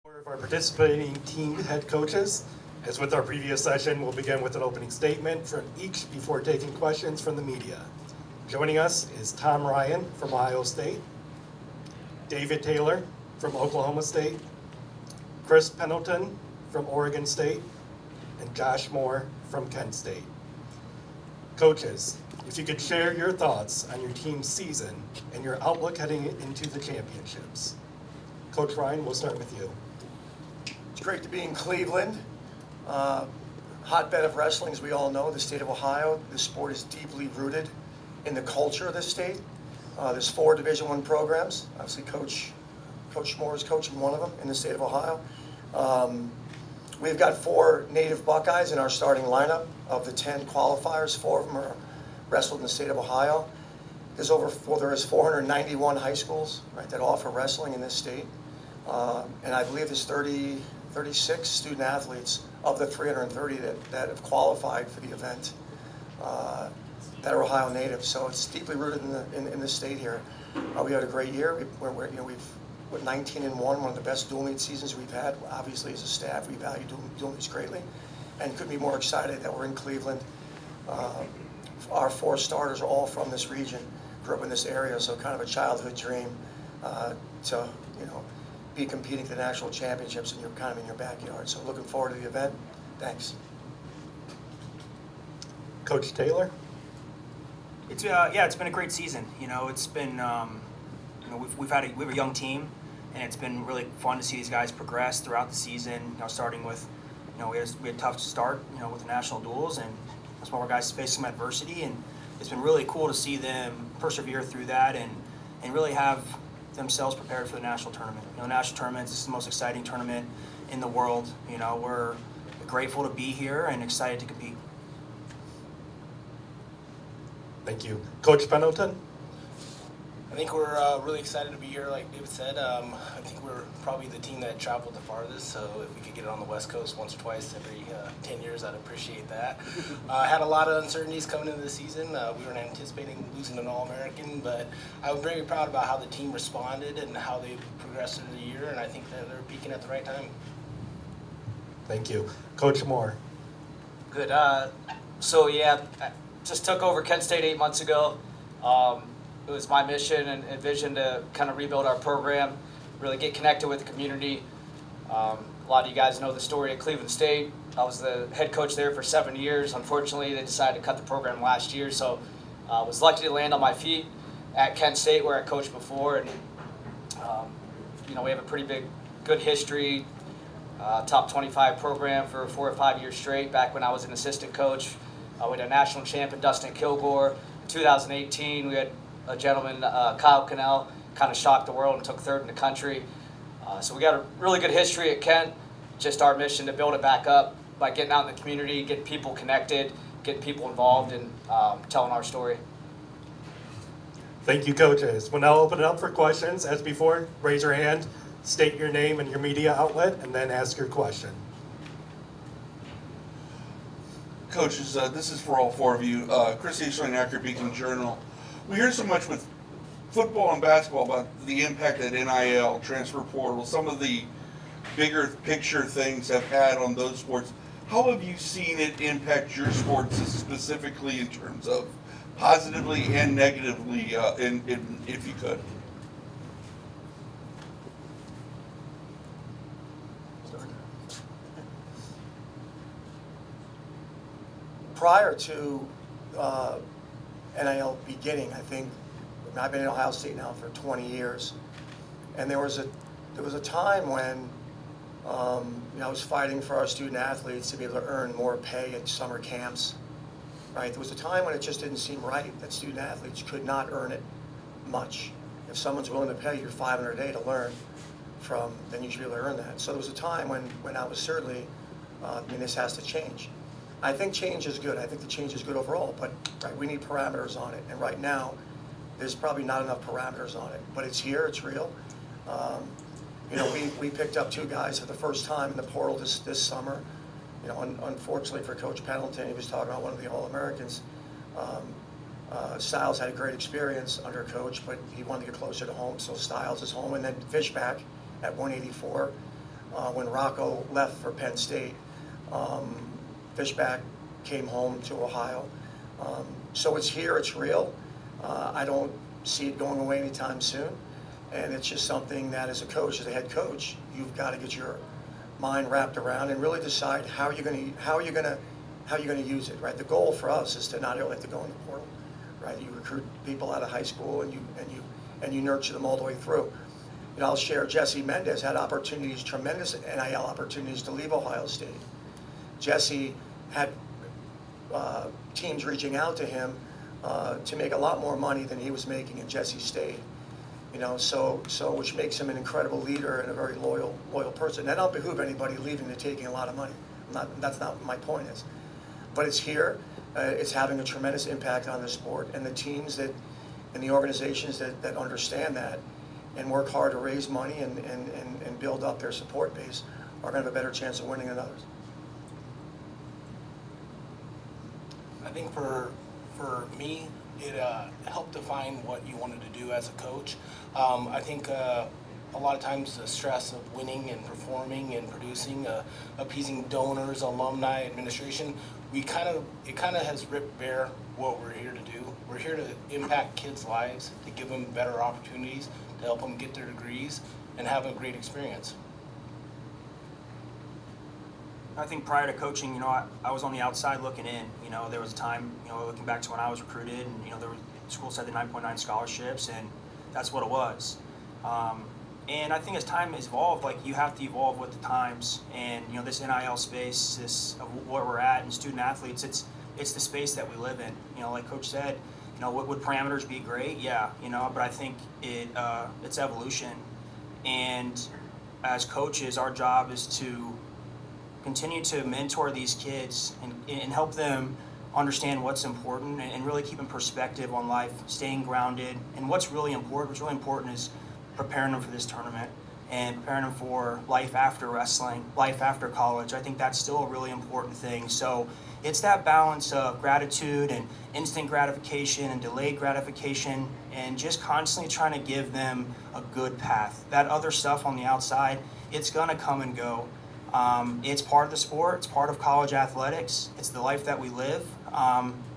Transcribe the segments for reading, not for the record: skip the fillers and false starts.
Of our participating team head coaches. As with our previous session, we'll begin with an opening statement from each before taking questions from the media. Joining us is Tom Ryan from Ohio State, David Taylor from Oklahoma State, Chris Pendleton from Oregon State, and Josh Moore from Kent State. Coaches, if you could share your thoughts on your team's season and your outlook heading into the championships. Coach Ryan, we'll start with you. It's great to be in Cleveland, hotbed of wrestling, as we all know, the state of Ohio. This sport is deeply rooted in the culture of this state. There's 4 Division I programs. Obviously, Coach Moore is coaching one of them in the state of Ohio. We've got 4 native Buckeyes in our starting lineup. Of the 10 qualifiers, 4 of them are wrestled in the state of Ohio. There is 491 high schools, right, that offer wrestling in this state. And I believe there's 36 student athletes of the 330 that have qualified for the event that are Ohio natives. So it's deeply rooted in the state here. We had a great year. We're 19-1, one of the best dual meet seasons we've had. Obviously, as a staff, we value dual meets greatly, and couldn't be more excited that we're in Cleveland. Our 4 starters are all from this region, grew up in this area, so kind of a childhood dream to be competing at the national championships and you're kind of in your backyard. So looking forward to the event. Thanks. Coach Taylor? It's been a great season. It's been we have a young team, and it's been really fun to see these guys progress throughout the season. Starting with we had a tough start with the national duels, and some of our guys faced some adversity, and it's been really cool to see them persevere through that and really have themselves prepared for the national tournament. National tournaments, this is the most exciting tournament in the world. We're grateful to be here and excited to compete. Thank you. Coach Pendelton? I think we're really excited to be here, like David said. I think we're probably the team that traveled the farthest, so if we could get it on the West Coast once or twice every 10 years, I'd appreciate that. Had a lot of uncertainties coming into the season. We weren't anticipating losing an All-American, but I'm very proud about how the team responded and how they progressed through the year, and I think that they're peaking at the right time. Thank you. Coach Moore? Good. I just took over Kent State 8 months ago. It was my mission and vision to kind of rebuild our program, really get connected with the community. A lot of you guys know the story at Cleveland State. I was the head coach there for 7 years. Unfortunately, they decided to cut the program last year, so I was lucky to land on my feet at Kent State where I coached before. And we have a pretty good history, top 25 program for 4 or 5 years straight. Back when I was an assistant coach, we had a national champion, Dustin Kilgore. In 2018, we had a gentleman, Kyle Cannell, kind of shocked the world and took 3rd in the country. So we got a really good history at Kent. Just our mission to build it back up by getting out in the community, getting people connected, getting people involved, and telling our story. Thank you, coaches. We'll now open it up for questions. As before, raise your hand, state your name and your media outlet, and then ask your question. Coaches, this is for all 4 of you. Chris Easterling, Beacon Journal. We hear so much with football and basketball about the impact that NIL, transfer portal, some of the bigger picture things have had on those sports. How have you seen it impact your sports specifically in terms of positively and negatively, if you could? Prior to NIL beginning, I think I've been in Ohio State now for 20 years, and there was a time when I was fighting for our student athletes to be able to earn more pay at summer camps. Right? There was a time when it just didn't seem right that student athletes could not earn it much. If someone's willing to pay you $500 a day to learn from, then you should be able to earn that. So there was a time when I was certainly, this has to change. I think change is good. I think the change is good overall, but right, we need parameters on it. And right now, there's probably not enough parameters on it. But it's here, it's real. We picked up 2 guys for the first time in the portal this summer. Unfortunately for Coach Pendleton, he was talking about one of the All-Americans. Styles had a great experience under a coach, but he wanted to get closer to home, so Styles is home. And then Fishback at 184. when Rocco left for Penn State. Fishback came home to Ohio. So it's here, it's real. I don't see it going away anytime soon. And it's just something that as a coach, as a head coach, you've got to get your mind wrapped around and really decide how you're going to use it, right? The goal for us is to not only to go in the portal, right? You recruit people out of high school and you nurture them all the way through. You know, I'll share Jesse Mendez had opportunities, tremendous NIL opportunities to leave Ohio State. Jesse had teams reaching out to him to make a lot more money than he was making, and Jesse stayed. You know, so which makes him an incredible leader and a very loyal person. That don't behoove anybody leaving to taking a lot of money. That's not what my point is. But it's here. It's having a tremendous impact on the sport, and the teams that and the organizations that understand that and work hard to raise money and build up their support base are going to have a better chance of winning than others. I think for me, it helped define what you wanted to do as a coach. I think a lot of times the stress of winning and performing and producing, appeasing donors, alumni, administration, it kind of has ripped bare what we're here to do. We're here to impact kids' lives, to give them better opportunities, to help them get their degrees and have a great experience. I think prior to coaching, you know, I was on the outside looking in. You know, there was a time, you know, looking back to when I was recruited, and, you know, schools had the 9.9 scholarships, and that's what it was. And I think as time has evolved, like, you have to evolve with the times. And, you know, this NIL space, this of where we're at, and student athletes, it's the space that we live in. You know, like Coach said, you know, would parameters be great? Yeah, you know, but I think it's evolution. And as coaches, our job is to continue to mentor these kids and help them understand what's important and really keep in perspective on life, staying grounded. And what's really important is preparing them for this tournament and preparing them for life after wrestling, life after college. I think that's still a really important thing. So it's that balance of gratitude and instant gratification and delayed gratification, and just constantly trying to give them a good path. That other stuff on the outside, it's gonna come and go. It's part of the sport, it's part of college athletics, it's the life that we live.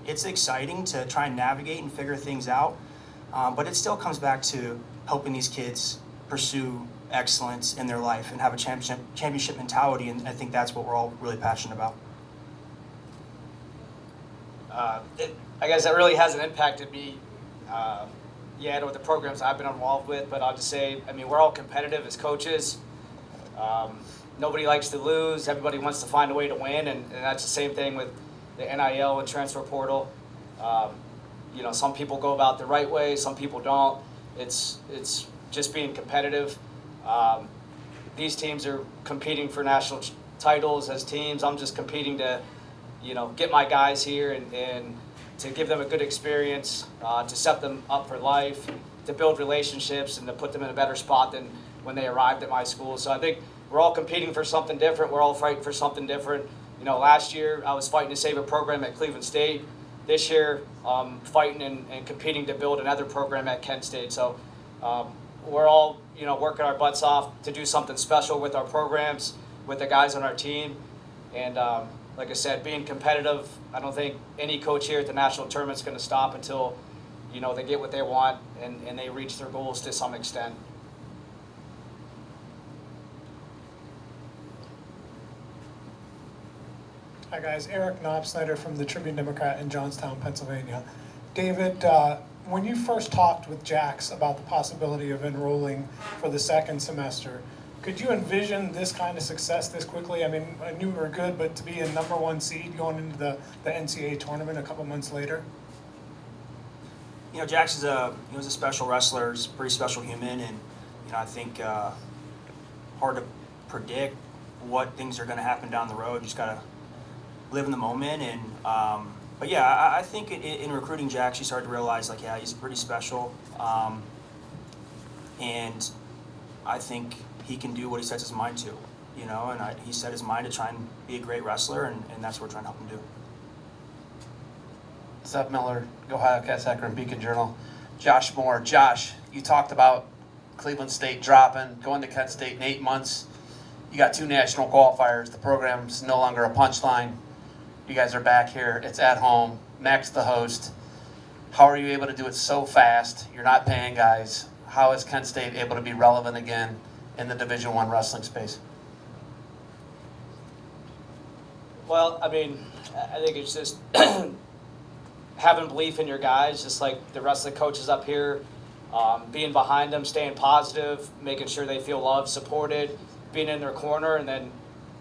It's exciting to try and navigate and figure things out, but it still comes back to helping these kids pursue excellence in their life and have a championship mentality, and I think that's what we're all really passionate about. I guess that really hasn't impacted me yet, or the programs I've been involved with, but I'll just say, I mean, we're all competitive as coaches. Nobody likes to lose. Everybody wants to find a way to win, and that's the same thing with the NIL and transfer portal. You know, some people go about the right way, some people don't. It's just being competitive. These teams are competing for national titles as teams. I'm just competing to, you know, get my guys here and to give them a good experience, to set them up for life, to build relationships, and to put them in a better spot than when they arrived at my school. So I think we're all competing for something different. We're all fighting for something different. You know, last year I was fighting to save a program at Cleveland State. This year, fighting and competing to build another program at Kent State. So we're all, you know, working our butts off to do something special with our programs, with the guys on our team. And like I said, being competitive, I don't think any coach here at the national tournament is going to stop until, you know, they get what they want and they reach their goals to some extent. Hi guys, Eric Knopsnyder from the Tribune Democrat in Johnstown, Pennsylvania. David, when you first talked with Jax about the possibility of enrolling for the second semester, could you envision this kind of success this quickly? I mean, I knew we were good, but to be a #1 seed going into the NCAA tournament a couple months later? You know, Jax is a special wrestler. He's a pretty special human, and, you know, I think hard to predict what things are going to happen down the road. You just got to live in the moment. And but yeah, I think in recruiting Jax, you start to realize, like, yeah, he's pretty special, and I think he can do what he sets his mind to, you know, and he set his mind to try and be a great wrestler, and that's what we're trying to help him do. Seth Miller, Ohio Cats Akron Beacon Journal. Josh Moore. Josh, you talked about Cleveland State dropping, going to Kent State in 8 months. You got 2 national qualifiers. The program's no longer a punchline. You guys are back here. It's at home. Mac's the host. How are you able to do it so fast? You're not paying guys. How is Kent State able to be relevant again in the Division I wrestling space? Well, I mean, I think it's just having belief in your guys, just like the rest of the coaches up here, being behind them, staying positive, making sure they feel loved, supported, being in their corner, and then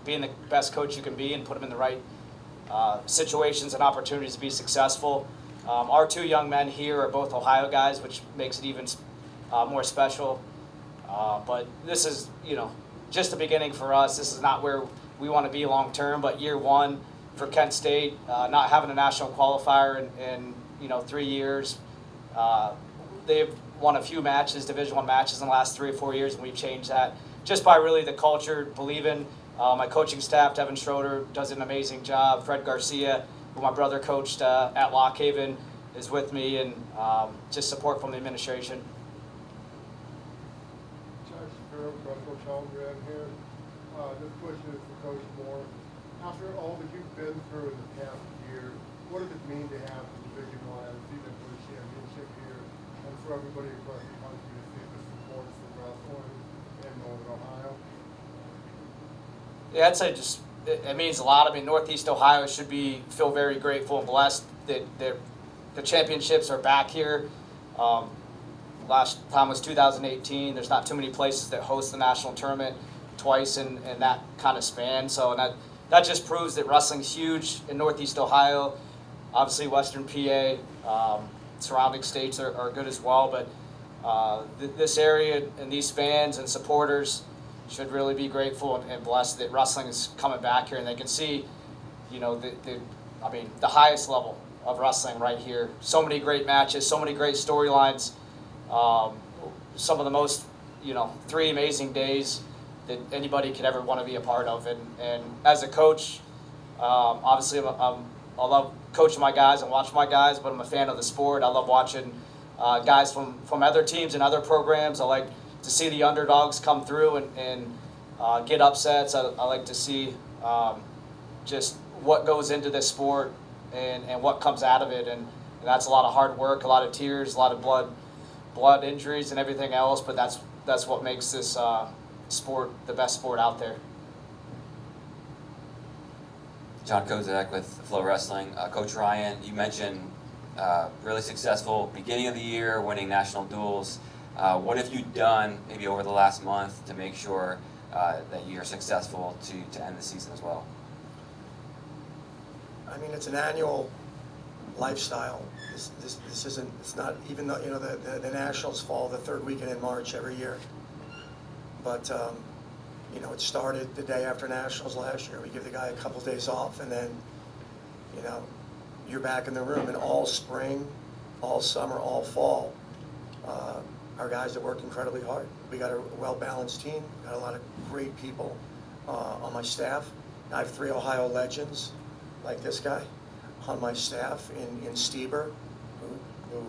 being the best coach you can be and put them in the right situations and opportunities to be successful. Our 2 young men here are both Ohio guys, which makes it even more special. But this is, just the beginning for us. This is not where we want to be long term, but year 1 for Kent State, not having a national qualifier in 3 years. They've won a few matches, Division I matches in the last 3 or 4 years, and we've changed that just by really the culture, believing. My coaching staff, Devin Schroeder, does an amazing job. Fred Garcia, who my brother coached at Lock Haven, is with me, and just support from the administration. Coach Holmgren here. This question is for Coach Moore. After all that you've been through in the past year, what does it mean to have the Division I and even for the championship here, and for everybody across the country to see the support for wrestling in Northern Ohio? Yeah, I'd say just it means a lot. I mean, Northeast Ohio should feel very grateful and blessed that the championships are back here. Last time was 2018. There's not too many places that host the national tournament twice in that kind of span. So that just proves that wrestling's huge in Northeast Ohio. Obviously, Western PA, surrounding states are good as well. But this area and these fans and supporters should really be grateful and blessed that wrestling is coming back here, and they can see, the highest level of wrestling right here. So many great matches, so many great storylines. Some of the most, 3 amazing days that anybody could ever want to be a part of. And as a coach, obviously I love coaching my guys and watching my guys, but I'm a fan of the sport. I love watching guys from other teams and other programs. I like to see the underdogs come through and get upsets. I like to see just what goes into this sport and what comes out of it. And that's a lot of hard work, a lot of tears, a lot of blood injuries and everything else, but that's what makes this sport the best sport out there. John Kozak with FloWrestling. Coach Ryan, you mentioned really successful beginning of the year, winning national duels. What have you done maybe over the last month to make sure that you're successful to end the season as well? I mean, it's an annual lifestyle. This isn't, it's not, even though, the Nationals fall the 3rd weekend in March every year. But, it started the day after Nationals last year. We give the guy a couple days off, and then, you're back in the room. And all spring, all summer, all fall, our guys have worked incredibly hard. We got a well-balanced team, got a lot of great people on my staff. I have 3 Ohio legends, like this guy, on my staff in Stieber, who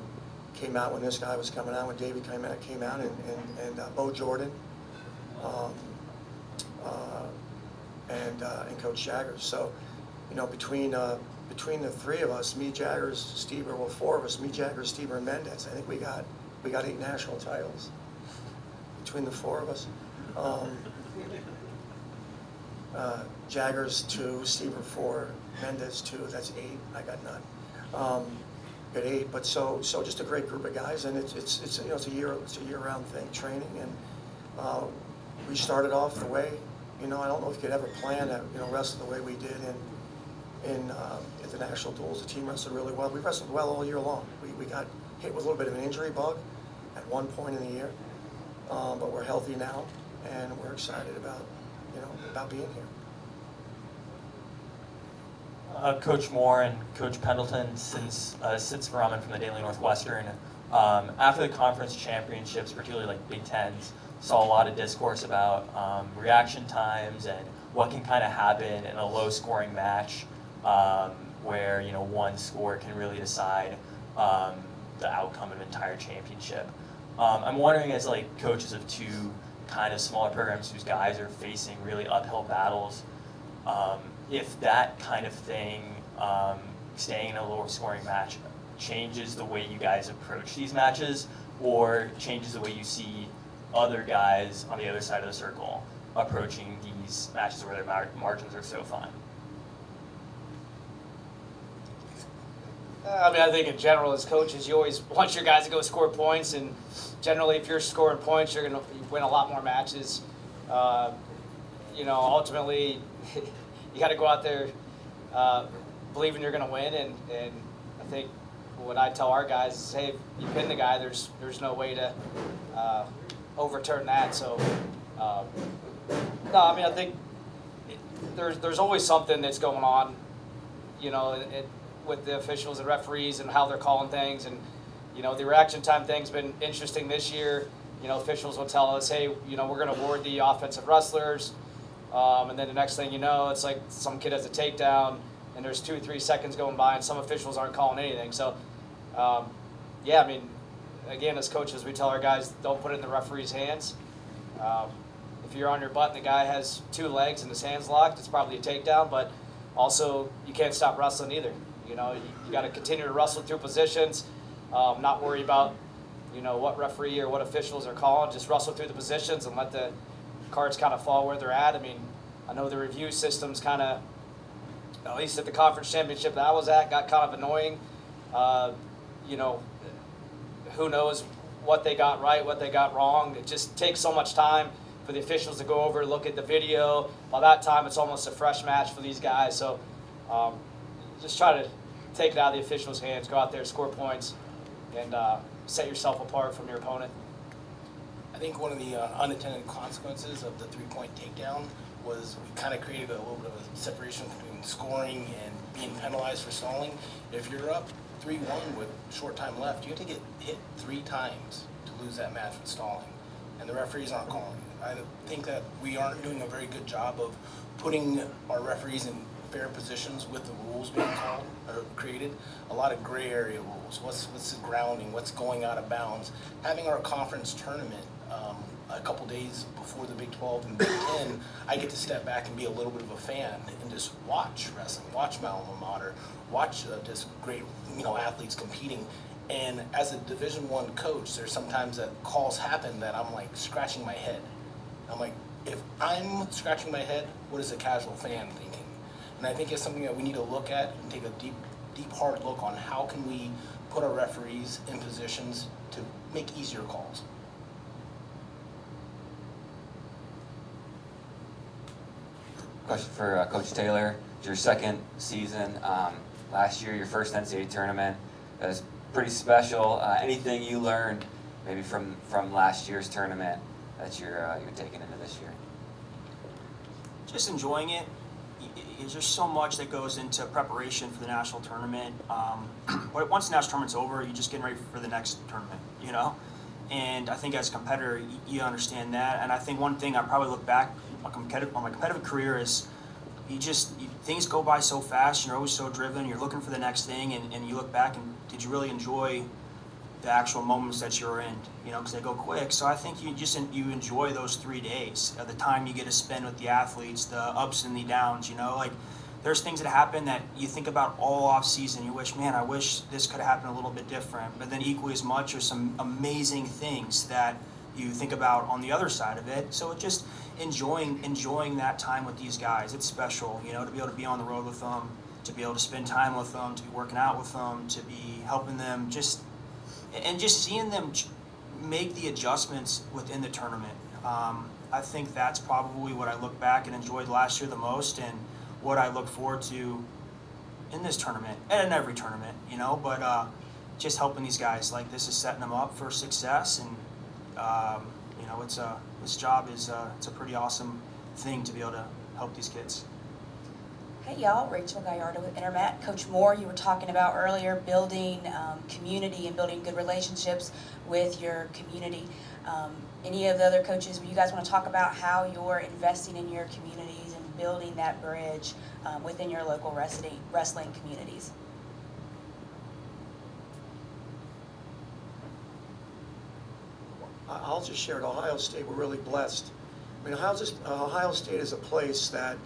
came out when this guy was coming out, when David came out, and Bo Jordan, and Coach Jaggers. So, between the 3 of us, me, Jaggers, Stieber, 4 of us, me, Jaggers, Stieber, and Mendez, I think we got 8 national titles between the 4 of us. Jaggers 2, Stieber 4, Mendez 2. That's 8. I got none. Got 8, but so just a great group of guys, and it's a year-round thing, training, and we started off the way. I don't know if you could ever plan to wrestle the way we did in at the national duels. The team wrestled really well. We wrestled well all year long. We got hit with a little bit of an injury bug at one point in the year, but we're healthy now, and we're excited about being here. Coach Moore and Coach Pendelton, since Sitz Raman from the Daily Northwestern, after the conference championships, particularly like Big Tens, saw a lot of discourse about reaction times and what can kind of happen in a low-scoring match where one score can really decide the outcome of an entire championship. I'm wondering, as like coaches of 2 kind of smaller programs whose guys are facing really uphill battles, if that kind of thing, staying in a lower scoring match, changes the way you guys approach these matches, or changes the way you see other guys on the other side of the circle approaching these matches where their margins are so fine? I mean, I think in general, as coaches, you always want your guys to go score points, and generally, if you're scoring points, you're going to win a lot more matches. Ultimately, you got to go out there believing you're going to win, and I think what I tell our guys is, hey, if you pin the guy, there's no way to overturn that. So, no, I mean, I think there's always something that's going on, with the officials and referees and how they're calling things, and the reaction time thing's been interesting this year. Officials will tell us, hey, we're going to award the offensive wrestlers, and then the next thing you know, it's like some kid has a takedown, and there's 2-3 seconds going by, and some officials aren't calling anything. So, yeah, I mean, again, as coaches, we tell our guys, don't put it in the referee's hands. If you're on your butt and the guy has 2 legs and his hands locked, it's probably a takedown, but also you can't stop wrestling either. You got to continue to wrestle through positions, not worry about, what referee or what officials are calling. Just wrestle through the positions and let the cards kind of fall where they're at. I mean, I know the review system's kind of, at least at the conference championship that I was at, got kind of annoying. Who knows what they got right, what they got wrong. It just takes so much time for the officials to go over, look at the video. By that time, it's almost a fresh match for these guys. So just try to take it out of the officials' hands, go out there, score points, and set yourself apart from your opponent. I think one of the unintended consequences of the 3-point takedown was we kind of created a little bit of a separation between scoring and being penalized for stalling. If you're up 3-1 with short time left, you have to get hit 3 times to lose that match with stalling, and the referees aren't calling it. I think that we aren't doing a very good job of putting our referees in fair positions with the rules being called or created. A lot of gray area rules. What's the grounding? What's going out of bounds? Having our conference tournament a couple days before the Big 12 and Big 10, I get to step back and be a little bit of a fan and just watch wrestling, watch my alma mater, watch just great athletes competing. And as a Division I coach, there's sometimes that calls happen that I'm like scratching my head. I'm like, if I'm scratching my head, what is a casual fan thinking? And I think it's something that we need to look at and take a deep, hard look on. How can we put our referees in positions to make easier calls? Question for Coach Taylor. It's your second season. Last year, your first NCAA tournament. That was pretty special. Anything you learned maybe from last year's tournament that you're taking into this year? Just enjoying it. There's just so much that goes into preparation for the national tournament. But once the national tournament's over, you're just getting ready for the next tournament, And I think as a competitor, you understand that. And I think one thing I probably look back on my competitive career is things go by so fast. You're always so driven. You're looking for the next thing, and you look back and did you really enjoy the actual moments that you're in? Because they go quick. So I think you enjoy those 3 days, the time you get to spend with the athletes, the ups and the downs. There's things that happen that you think about all off season. You wish, man, I wish this could have happened a little bit different. But then equally as much, there's some amazing things that you think about on the other side of it. So it just enjoying that time with these guys. It's special, to be able to be on the road with them, to be able to spend time with them, to be working out with them, to be helping them, just seeing them make the adjustments within the tournament. I think that's probably what I look back and enjoyed last year the most, and what I look forward to in this tournament and in every tournament, but just helping these guys like this is setting them up for success, and this job is it's a pretty awesome thing to be able to help these kids. Hey y'all, Rachel Gallardo with Intermat. Coach Moore, you were talking about earlier building community and building good relationships with your community. Any of the other coaches, you guys want to talk about how you're investing in your communities and building that bridge within your local wrestling communities? I'll just share at Ohio State, we're really blessed. I mean, Ohio State is a place that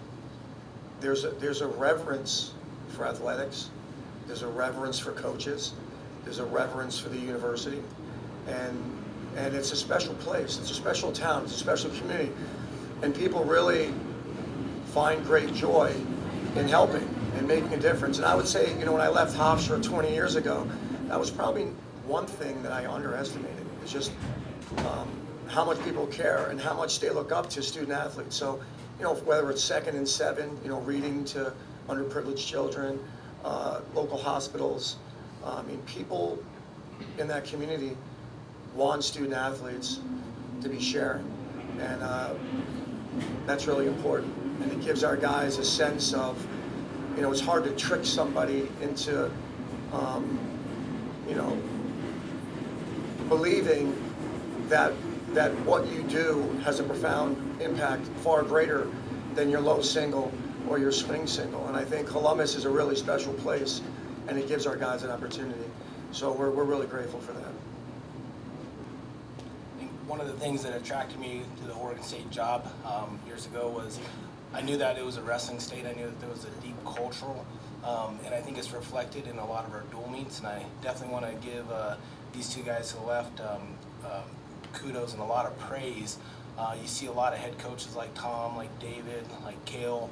there's a reverence for athletics, there's a reverence for coaches, there's a reverence for the university, and it's a special place, it's a special town, it's a special community, and people really find great joy in helping and making a difference. And I would say, when I left Hofstra 20 years ago, that was probably one thing that I underestimated, is just how much people care and how much they look up to student athletes. So, whether it's 2nd and 7, reading to underprivileged children, local hospitals, people in that community want student athletes to be sharing. And that's really important. And it gives our guys a sense of, it's hard to trick somebody into, believing that what you do has a profound impact, far greater than your low single or your swing single. And I think Columbus is a really special place, and it gives our guys an opportunity. So we're really grateful for that. I think one of the things that attracted me to the Oregon State job years ago was I knew that it was a wrestling state. I knew that there was a deep cultural, and I think it's reflected in a lot of our dual meets. And I definitely want to give these two guys to the left kudos and a lot of praise. You see a lot of head coaches like Tom, like David, like Cale,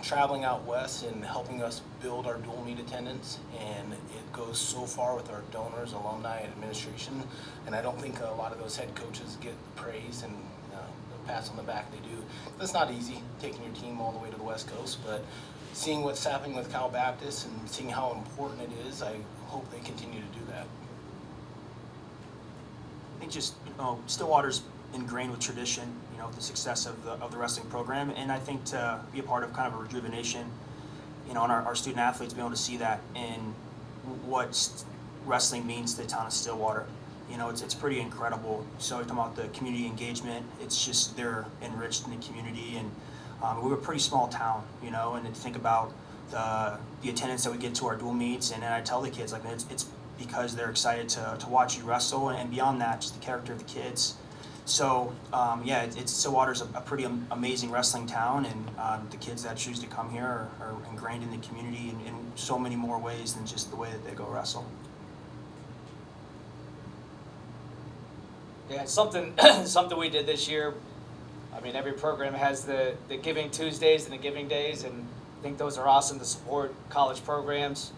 traveling out west and helping us build our dual meet attendance, and it goes so far with our donors, alumni, and administration. And I don't think a lot of those head coaches get praise and the pats on the back they do. It's not easy taking your team all the way to the West Coast, but seeing what's happening with Cal Baptist and seeing how important it is, I hope they continue to do that. I think just Stillwater's ingrained with tradition, the success of the wrestling program, and I think to be a part of kind of a rejuvenation, and our student athletes being able to see that in what wrestling means to the town of Stillwater. It's pretty incredible. So you're talking about the community engagement. It's just they're enriched in the community, and we're a pretty small town, and to think about the attendance that we get to our dual meets, and then I tell the kids like it's because they're excited to watch you wrestle, and beyond that, just the character of the kids. So Stillwater's a pretty amazing wrestling town, and the kids that choose to come here are ingrained in the community in so many more ways than just the way that they go wrestle. Yeah, something we did this year. I mean, every program has the Giving Tuesdays and the Giving Days, and I think those are awesome to support college programs.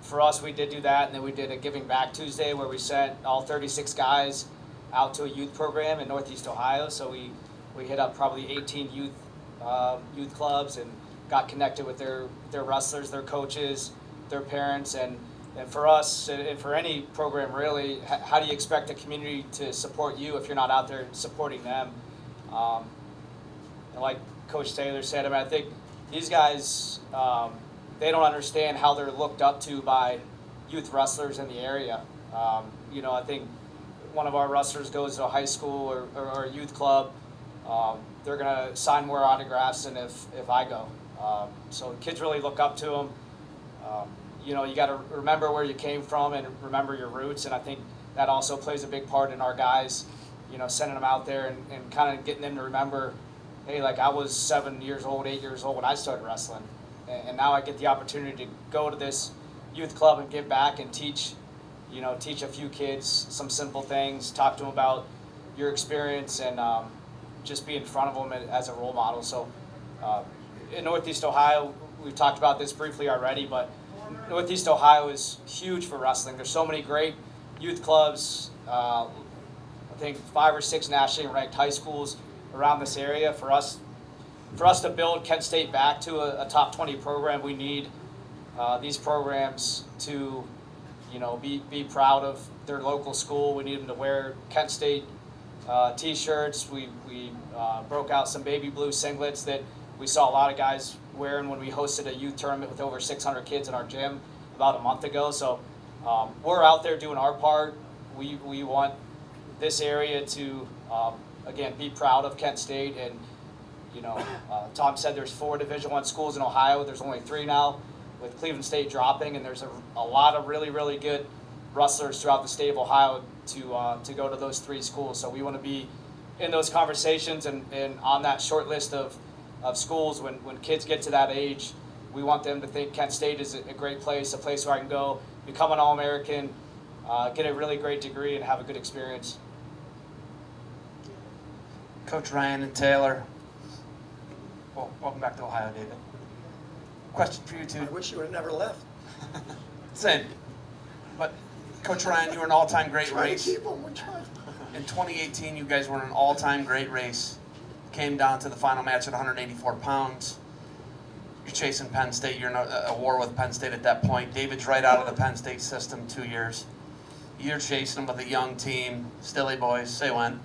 For us, we did do that, and then we did a Giving Back Tuesday where we sent all 36 guys out to a youth program in Northeast Ohio. So we hit up probably 18 youth clubs and got connected with their wrestlers, their coaches, their parents, and for us and for any program really, how do you expect the community to support you if you're not out there supporting them? And like Coach Taylor said, I think these guys, they don't understand how they're looked up to by youth wrestlers in the area. I think one of our wrestlers goes to a high school or a youth club, they're going to sign more autographs than if I go. So kids really look up to them. You got to remember where you came from and remember your roots, and I think that also plays a big part in our guys, sending them out there and kind of getting them to remember, hey, like I was 7 years old, 8 years old when I started wrestling, and now I get the opportunity to go to this youth club and give back and teach a few kids some simple things, talk to them about your experience, and just be in front of them as a role model. So in Northeast Ohio, we've talked about this briefly already, but Northeast Ohio is huge for wrestling. There's so many great youth clubs, I think 5 or 6 nationally ranked high schools around this area. For us to build Kent State back to a top 20 program, we need these programs to be proud of their local school. We need them to wear Kent State t-shirts. We broke out some baby blue singlets that we saw a lot of guys wearing when we hosted a youth tournament with over 600 kids in our gym about a month ago. So we're out there doing our part. We want this area to, again, be proud of Kent State. And, Tom said there's 4 Division I schools in Ohio. There's only 3 now, with Cleveland State dropping, and there's a lot of really, really good wrestlers throughout the state of Ohio to go to those 3 schools. So we want to be in those conversations and on that short list of schools when kids get to that age. We want them to think Kent State is a great place, a place where I can go, become an All-American, get a really great degree, and have a good experience. Coach Ryan and Taylor, well, welcome back to Ohio, David. Question for you two. I wish you would have never left. Same. But Coach Ryan, you were an all-time great Trying race. to keep them, we're trying. In 2018, you guys were an all-time great race. Came down to the final match at 184 pounds. You're chasing Penn State. You're in a war with Penn State at that point. David's right out of the Penn State system, 2 years. You're chasing him with a young team, Stilly boys, say when.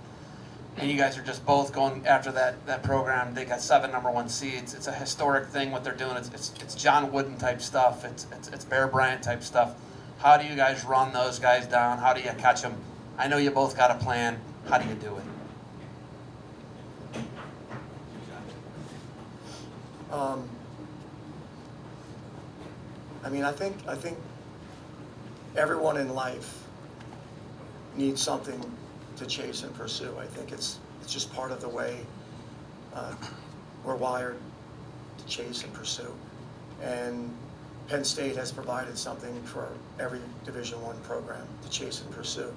And you guys are just both going after that program. They got 7 #1 seeds. It's a historic thing what they're doing. It's John Wooden type stuff. It's Bear Bryant type stuff. How do you guys run those guys down? How do you catch them? I know you both got a plan. How do you do it? I mean, I think everyone in life needs something to chase and pursue. I think it's just part of the way we're wired to chase and pursue. And Penn State has provided something for every Division I program to chase and pursue.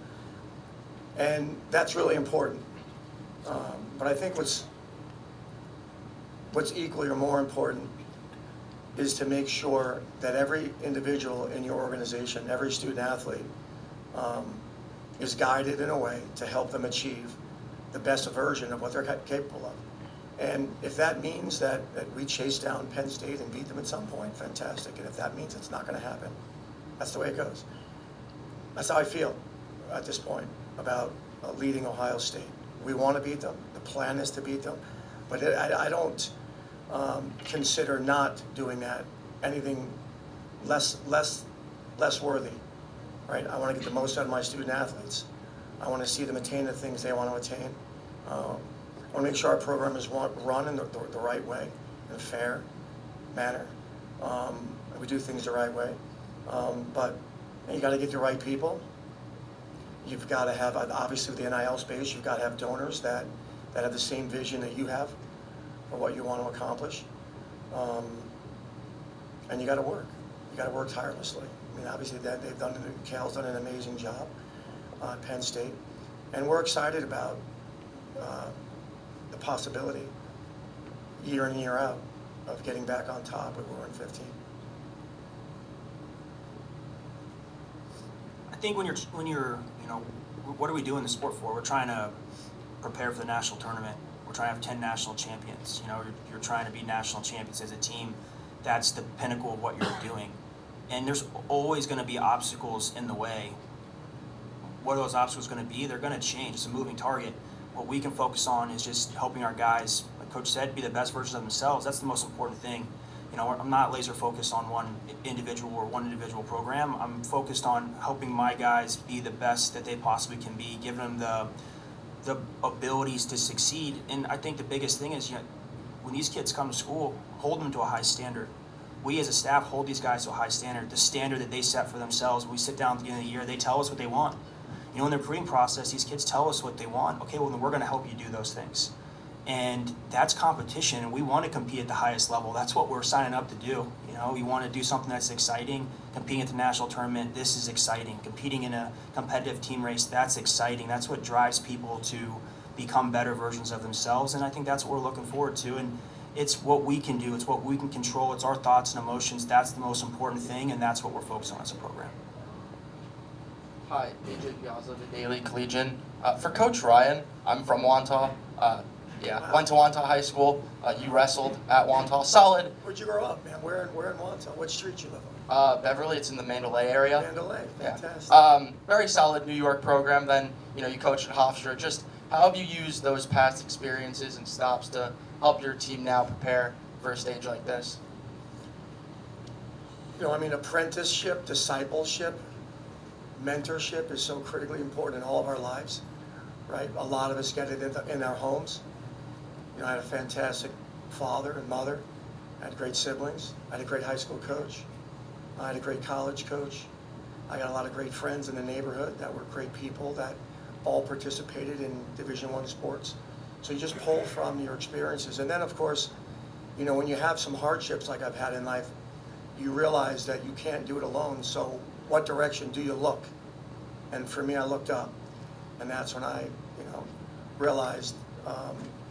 And that's really important. But I think what's equally or more important is to make sure that every individual in your organization, every student athlete, is guided in a way to help them achieve the best version of what they're capable of. And if that means that we chase down Penn State and beat them at some point, fantastic. And if that means it's not going to happen, that's the way it goes. That's how I feel at this point about leading Ohio State. We want to beat them. The plan is to beat them. But I don't consider not doing that anything less worthy. Right? I want to get the most out of my student athletes. I want to see them attain the things they want to attain. I want to make sure our program is run in the right way, in a fair manner. We do things the right way. But you got to get the right people. You've got to have, obviously with the NIL space, you've got to have donors that have the same vision that you have for what you want to accomplish. And you got to work. You got to work tirelessly. I mean, obviously Cal's done an amazing job at Penn State, and we're excited about the possibility, year in, year out, of getting back on top where we were in 15. I think when you're, you know, what are we doing the sport for? We're trying to prepare for the national tournament. We're trying to have 10 national champions. You know, you're trying to be national champions as a team. That's the pinnacle of what you're doing. And there's always going to be obstacles in the way. What are those obstacles going to be? They're going to change. It's a moving target. What we can focus on is just helping our guys, like Coach said, be the best versions of themselves. That's the most important thing. You know, I'm not laser focused on one individual program. I'm focused on helping my guys be the best that they possibly can be, giving them the abilities to succeed. And I think the biggest thing is, you know, when these kids come to school, hold them to a high standard. We as a staff hold these guys to a high standard, the standard that they set for themselves. When we sit down at the beginning of the year, they tell us what they want. You know, in the recruiting process, these kids tell us what they want. Okay, well, then we're going to help you do those things. And that's competition, and we want to compete at the highest level. That's what we're signing up to do. You know, we want to do something that's exciting. Competing at the national tournament, this is exciting. Competing in a competitive team race, that's exciting. That's what drives people to become better versions of themselves, and I think that's what we're looking forward to. And it's what we can do. It's what we can control. It's our thoughts and emotions. That's the most important thing, and that's what we're focused on as a program. Hi, AJ Piazza, the Daily Collegian. For Coach Ryan, I'm from Wantagh. Went to Wantagh High School. You wrestled at Wantagh. Solid. Where'd you grow up, man? Where in Wantagh? What street you live on? Beverly, it's in the Mandalay area. Mandalay, fantastic. Yeah. Very solid New York program. Then, you know, you coached at Hofstra. Just how have you used those past experiences and stops to help your team now prepare for a stage like this? You know, I mean, apprenticeship, discipleship, mentorship is so critically important in all of our lives, right? A lot of us get it in our homes. You know, I had a fantastic father and mother. I had great siblings. I had a great high school coach. I had a great college coach. I got a lot of great friends in the neighborhood that were great people that all participated in Division I sports. So you just pull from your experiences. And then, of course, you know, when you have some hardships like I've had in life, you realize that you can't do it alone. So what direction do you look? And for me, I looked up. And that's when I, you know, realized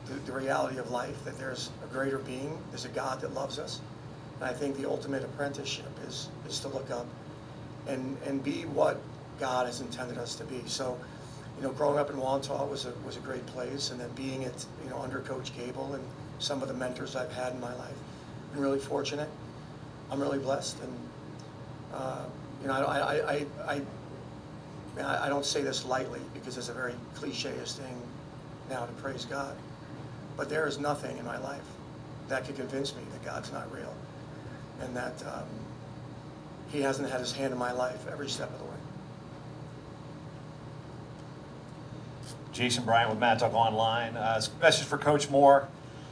the reality of life, that there's a greater being, there's a God that loves us. And I think the ultimate apprenticeship is to look up and be what God has intended us to be. So, you know, growing up in Wantagh was a great place, and then being it, you know, under Coach Gable and some of the mentors I've had in my life, been really fortunate. I'm really blessed, and you know, I don't say this lightly because it's a very cliche-ish thing now to praise God, but there is nothing in my life that could convince me that God's not real, and that He hasn't had His hand in my life every step of the way. Jason Bryant with Mad Talk Online. Message for Coach Moore.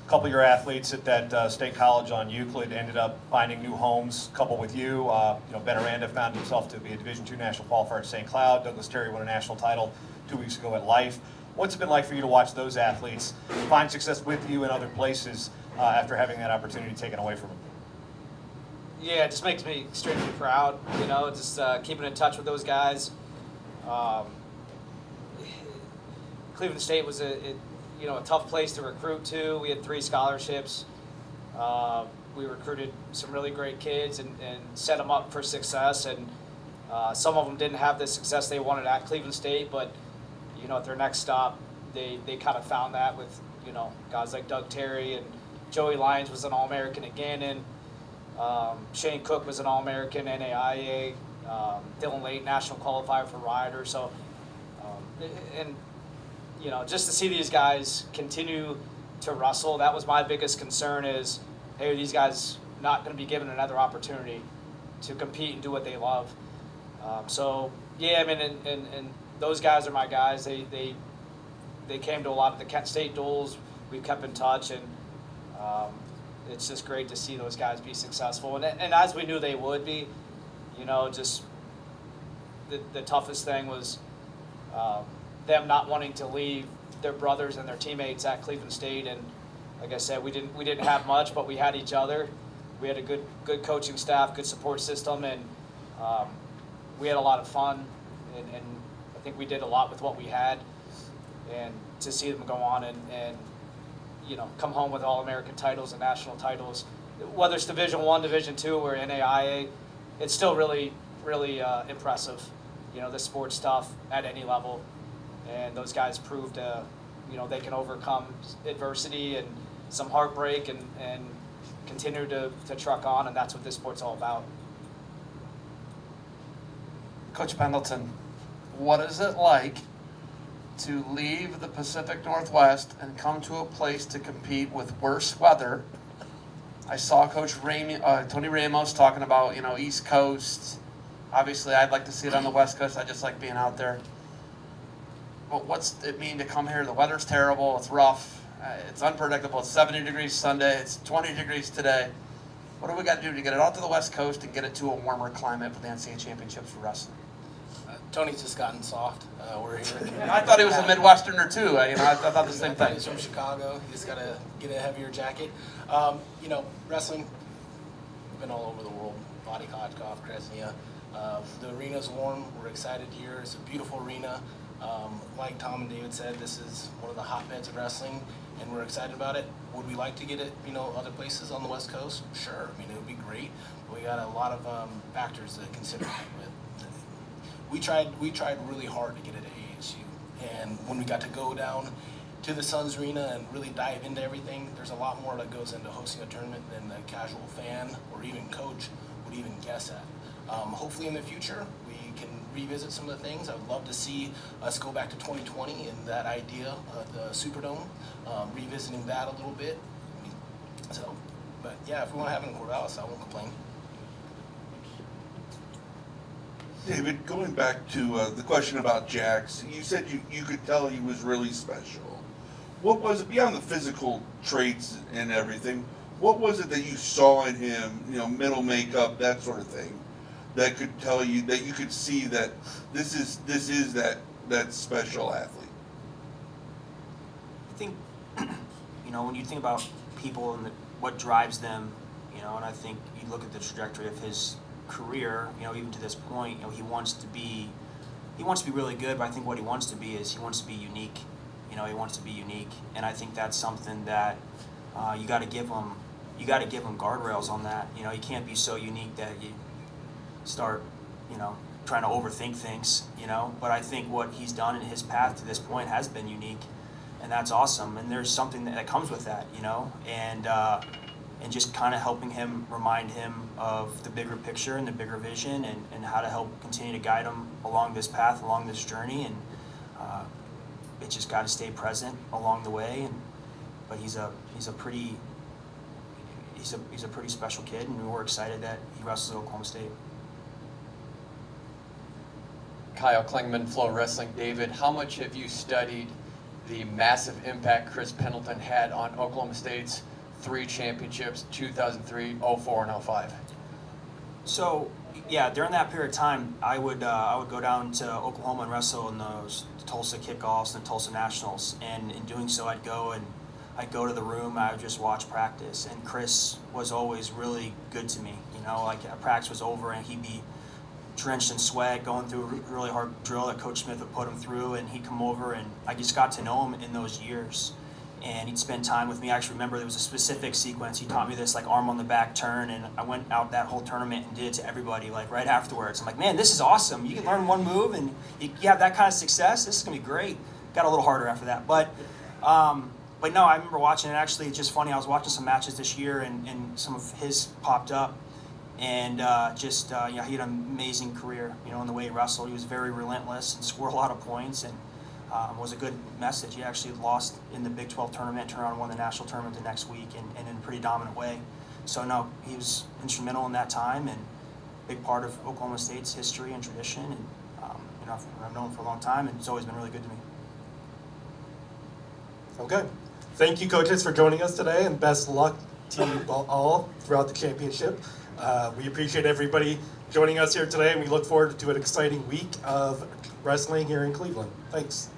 A couple of your athletes at that state college on Euclid ended up finding new homes. A couple with you. You know, Ben Aranda found himself to be a Division II national qualifier at St. Cloud. Douglas Terry won a national title 2 weeks ago at Life. What's it been like for you to watch those athletes find success with you in other places after having that opportunity taken away from them? Yeah, it just makes me extremely proud, you know, just keeping in touch with those guys. Cleveland State was a tough place to recruit to. We had 3 scholarships. We recruited some really great kids and set them up for success. And some of them didn't have the success they wanted at Cleveland State, but you know, at their next stop, they kind of found that with, you know, guys like Doug Terry, and Joey Lyons was an All-American at Gannon. Shane Cook was an All-American NAIA. Dylan Late, national qualifier for Rider. So, and you know, just to see these guys continue to wrestle, that was my biggest concern is, hey, are these guys not going to be given another opportunity to compete and do what they love? So, yeah, I mean, and those guys are my guys. They came to a lot of the Kent State duels. We've kept in touch, and it's just great to see those guys be successful. And as we knew they would be, you know, just the toughest thing was them not wanting to leave their brothers and their teammates at Cleveland State. And like I said, we didn't have much, but we had each other. We had a good coaching staff, good support system, and we had a lot of fun. And I think we did a lot with what we had. And to see them go on and you know, come home with All-American titles and national titles, whether it's Division I, Division II, or NAIA, it's still really, really impressive. You know, the sports stuff at any level. And those guys proved, you know, they can overcome adversity and some heartbreak and continue to truck on, and that's what this sport's all about. Coach Pendelton, what is it like to leave the Pacific Northwest and come to a place to compete with worse weather? I saw Coach Tony Ramos talking about, you know, East Coast. Obviously, I'd like to see it on the West Coast. I just like being out there. But what's it mean to come here? The weather's terrible. It's rough. It's unpredictable. It's 70 degrees Sunday. It's 20 degrees today. What do we got to do to get it out to the West Coast and get it to a warmer climate for the NCAA championships for wrestling? Tony's just gotten soft. We're here. I thought he was a Midwesterner too. I thought the same thing. He's from Chicago. He's got to get a heavier jacket. You know, wrestling, been all over the world. Vladikavkaz, Kresnia. The arena's warm. We're excited here. It's a beautiful arena. Like Tom and David said, this is one of the hotbeds of wrestling, and we're excited about it. Would we like to get it, you know, other places on the West Coast? Sure. I mean, it would be great. But we got a lot of factors to consider. We tried really hard to get it at ASU, and when we got to go down to the Suns Arena and really dive into everything, there's a lot more that goes into hosting a tournament than the casual fan or even coach would even guess at. Hopefully in the future, we can revisit some of the things. I would love to see us go back to 2020 and that idea of the Superdome, revisiting that a little bit. So, but yeah, if we want to have it in Corvallis, I won't complain. David, going back to the question about Jax, you said you could tell he was really special. What was it, beyond the physical traits and everything, what was it that you saw in him, you know, mental makeup, that sort of thing, that could tell you that you could see that this is that special athlete? I think, when you think about people and what drives them, and I think you look at the trajectory of his career, even to this point, he wants to be really good, but I think what he wants to be is he wants to be unique. He wants to be unique, and I think that's something that you got to give him. You got to give him guardrails on that. You can't be so unique that you start, trying to overthink things. But I think what he's done in his path to this point has been unique, and that's awesome. And there's something that comes with that, and just kind of helping him, remind him of the bigger picture and the bigger vision, and how to help continue to guide him along this path, along this journey, and it just got to stay present along the way. But he's a pretty special kid, and we're excited that he wrestles at Oklahoma State. Kyle Klingman, FloWrestling. David, how much have you studied the massive impact Chris Pendleton had on Oklahoma State's 3 championships, 2003, 04, and 05? So, yeah, during that period of time, I would go down to Oklahoma and wrestle in those Tulsa kickoffs and Tulsa Nationals, and in doing so, I'd go to the room, I would just watch practice, and Chris was always really good to me. Practice was over, and he'd be drenched in sweat, going through a really hard drill that Coach Smith would put him through, and he'd come over, and I just got to know him in those years. And he'd spend time with me. I actually remember there was a specific sequence. He taught me this arm on the back turn, and I went out that whole tournament and did it to everybody right afterwards. I'm like, man, this is awesome. You can learn one move, and you have that kind of success. This is gonna be great. Got a little harder after that, but no, I remember watching it. Actually, it's just funny. I was watching some matches this year, and some of his popped up, and he had an amazing career. In the way he wrestled, he was very relentless and scored a lot of points, and was a good message. He actually lost in the Big 12 tournament, turned around and won the national tournament the next week, and in a pretty dominant way. So no, he was instrumental in that time, and a big part of Oklahoma State's history and tradition. And I've known him for a long time, and it's always been really good to me. Okay. Thank you, coaches, for joining us today, and best luck to you all throughout the championship. We appreciate everybody joining us here today, and we look forward to an exciting week of wrestling here in Cleveland. Thanks.